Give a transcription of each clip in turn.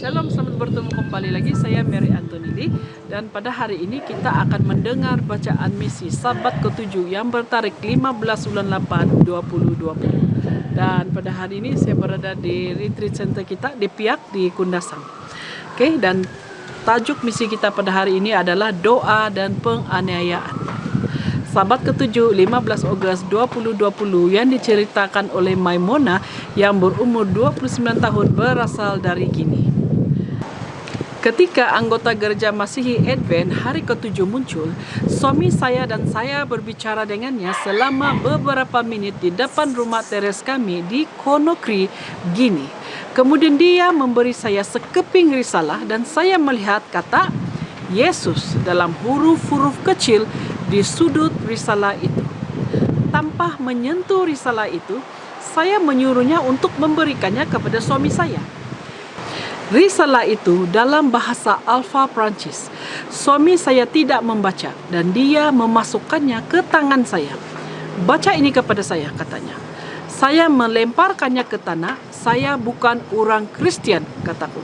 Shalom, selamat bertemu kembali lagi. Saya Mary Antonili dan pada hari ini kita akan mendengar bacaan misi Sabat ke-7 yang bertarikh 15 bulan 8 2020. Dan pada hari ini saya berada di retreat center kita di Piak di Kundasang. Oke, dan tajuk misi kita pada hari ini adalah doa dan penganiayaan. Sabat ke-7 15 Ogos 2020 yang diceritakan oleh Maimona yang berumur 29 tahun berasal dari Guinea. Ketika anggota gereja Masihi Advent hari ke-7 muncul, suami saya dan saya berbicara dengannya selama beberapa menit di depan rumah teres kami di Conakry, Guinea. Kemudian dia memberi saya sekeping risalah dan saya melihat kata Yesus dalam huruf-huruf kecil di sudut risalah itu. Tanpa menyentuh risalah itu, saya menyuruhnya untuk memberikannya kepada suami saya. Risalah itu dalam bahasa Alfa Prancis. Suami saya tidak membaca dan dia memasukkannya ke tangan saya. Baca ini kepada saya, katanya. Saya melemparkannya ke tanah. Saya bukan orang Kristen, kataku.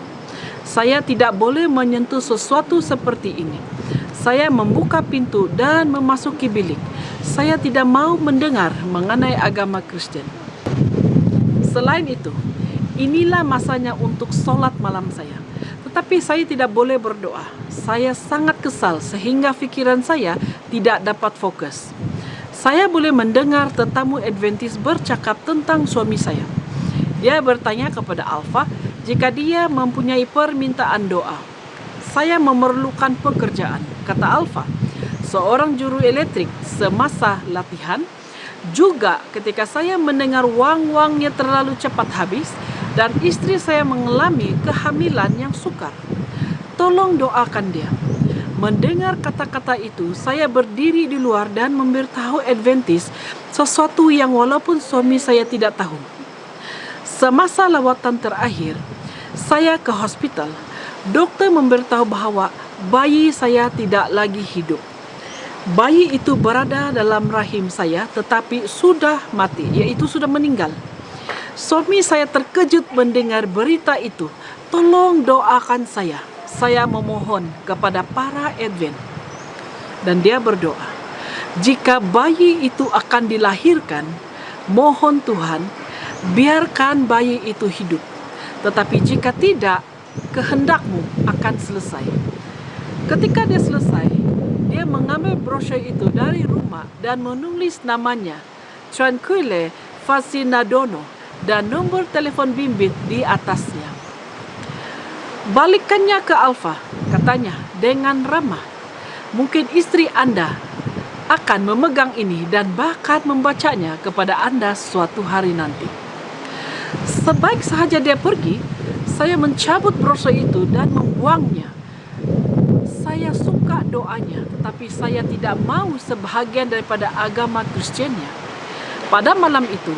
Saya tidak boleh menyentuh sesuatu seperti ini. Saya membuka pintu dan memasuki bilik. Saya tidak mau mendengar mengenai agama Kristen. Selain itu, inilah masanya untuk sholat malam saya. Tetapi saya tidak boleh berdoa. Saya sangat kesal sehingga pikiran saya tidak dapat fokus. Saya boleh mendengar tetamu Adventis bercakap tentang suami saya. Dia bertanya kepada Alfa jika dia mempunyai permintaan doa. Saya memerlukan pekerjaan, kata Alfa, seorang juru elektrik semasa latihan. Juga ketika saya mendengar wang-wangnya terlalu cepat habis dan istri saya mengalami kehamilan yang sukar. Tolong doakan dia. Mendengar kata-kata itu, saya berdiri di luar dan memberitahu Adventis sesuatu yang walaupun suami saya tidak tahu. Semasa lawatan terakhir, saya ke hospital. Dokter memberitahu bahwa bayi saya tidak lagi hidup. Bayi itu berada dalam rahim saya tetapi sudah mati, yaitu sudah meninggal. Suami saya terkejut mendengar berita itu. Tolong doakan saya. Saya memohon kepada para Advent. Dan dia berdoa, jika bayi itu akan dilahirkan, mohon Tuhan, biarkan bayi itu hidup. Tetapi jika tidak, kehendak-Mu akan selesai. Ketika dia selesai, dia mengambil brosur itu dari rumah dan menulis namanya, Tranquille Fascinadono, dan nomor telepon bimbit di atasnya. Balikannya ke Alfa, katanya dengan ramah. Mungkin istri Anda akan memegang ini dan bahkan membacanya kepada Anda suatu hari nanti. Sebaik sahaja dia pergi, saya mencabut brosur itu dan membuangnya. Saya suka doanya, tetapi saya tidak mau sebahagian daripada agama Kristiannya. Pada malam itu,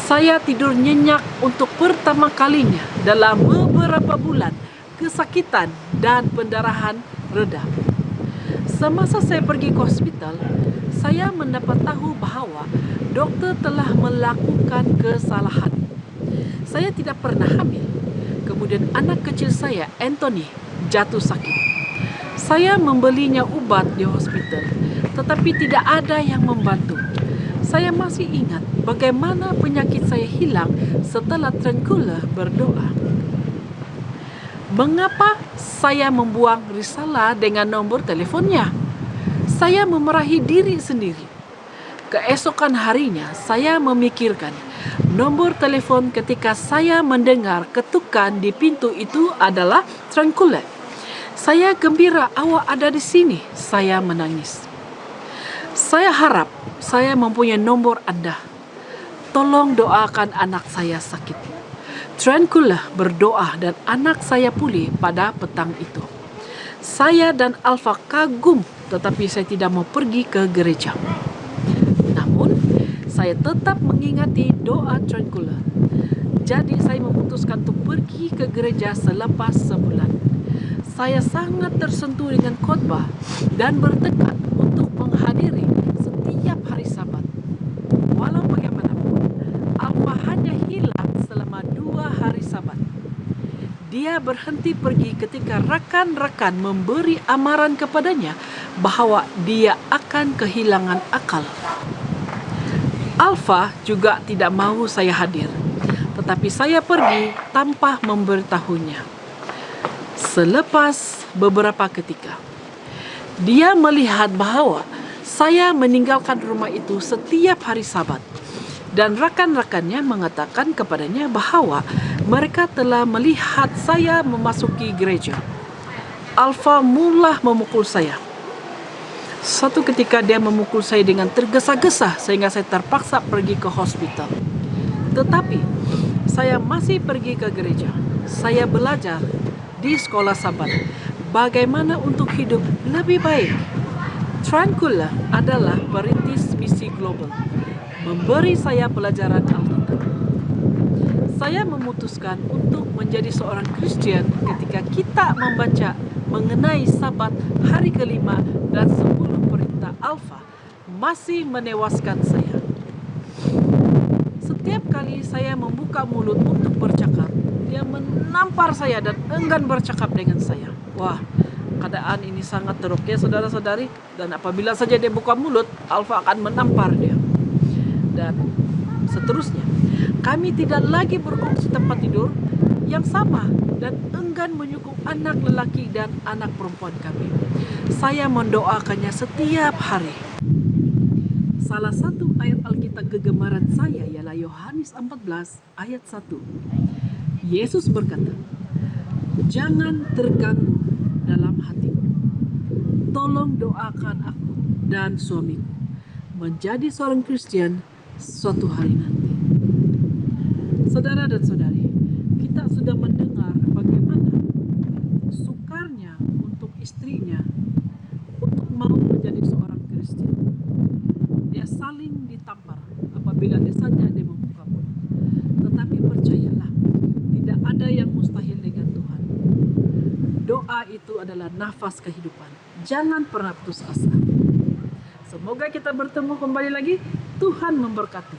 saya tidur nyenyak untuk pertama kalinya dalam beberapa bulan. Kesakitan dan pendarahan reda. Semasa saya pergi ke hospital, saya mendapat tahu bahawa doktor telah melakukan kesalahan. Saya tidak pernah hamil. Kemudian anak kecil saya, Anthony, jatuh sakit. Saya membelinya ubat di hospital, tetapi tidak ada yang membantu. Saya masih ingat bagaimana penyakit saya hilang setelah Tranquille berdoa. Mengapa saya membuang risalah dengan nomor teleponnya? Saya memarahi diri sendiri. Keesokan harinya, saya memikirkan nomor telepon ketika saya mendengar ketukan di pintu itu adalah Tranquille. Saya gembira awak ada di sini. Saya menangis. Saya harap saya mempunyai nomor Anda. Tolong doakan anak saya sakit. Tranquille berdoa dan anak saya pulih pada petang itu. Saya dan Alfa kagum, tetapi saya tidak mau pergi ke gereja. Namun, saya tetap mengingati doa Tranquille. Jadi saya memutuskan untuk pergi ke gereja selepas sebulan. Saya sangat tersentuh dengan khotbah dan bertekad untuk menghadiri setiap hari Sabat. Walau bagaimanapun, Alfa hanya hilang selama 2 hari Sabat. dia berhenti pergi ketika rekan-rekan memberi amaran kepadanya bahwa dia akan kehilangan akal. Alfa juga tidak mau saya hadir, tetapi saya pergi tanpa memberitahunya. Selepas beberapa ketika, dia melihat bahwa saya meninggalkan rumah itu setiap hari Sabat, dan rekan-rekannya mengatakan kepadanya bahwa mereka telah melihat saya memasuki gereja. Alfa mula memukul saya. Suatu ketika dia memukul saya dengan tergesa-gesa sehingga saya terpaksa pergi ke hospital. Tetapi saya masih pergi ke gereja. Saya belajar di sekolah Sabat bagaimana untuk hidup lebih baik. Tranquilla adalah perintis misi global, memberi saya pelajaran Alkitab. Saya memutuskan untuk menjadi seorang Kristen ketika kita membaca mengenai Sabat hari kelima dan 10 perintah Alfa masih menewaskan saya. Setiap kali saya membuka mulut untuk bercakap, dia menampar saya dan enggan bercakap dengan saya. Wah, keadaan ini sangat teruk ya saudara-saudari. Dan apabila saja dia buka mulut, Alfa akan menampar dia. Dan seterusnya. Kami tidak lagi berkongsi tempat tidur yang sama dan enggan menyukung anak lelaki dan anak perempuan kami. Saya mendoakannya setiap hari. Salah satu ayat Alkitab kegemaran saya ialah Yohanes 14 ayat 1. Yesus berkata, "Jangan terganggu dalam hatimu. Tolong doakan aku dan suamiku menjadi seorang Kristen suatu hari nanti." Saudara dan saudari, kita sudah mendengar bagaimana sukarnya untuk istrinya untuk mau menjadi seorang Kristen. Dia saling ditampar apabila dia saja dia membuka mulut. Tetapi percayalah, tidak ada yang mustahil dengan Tuhan. Doa itu adalah nafas kehidupan. Jangan pernah putus asa. Semoga kita bertemu kembali lagi. Tuhan memberkati.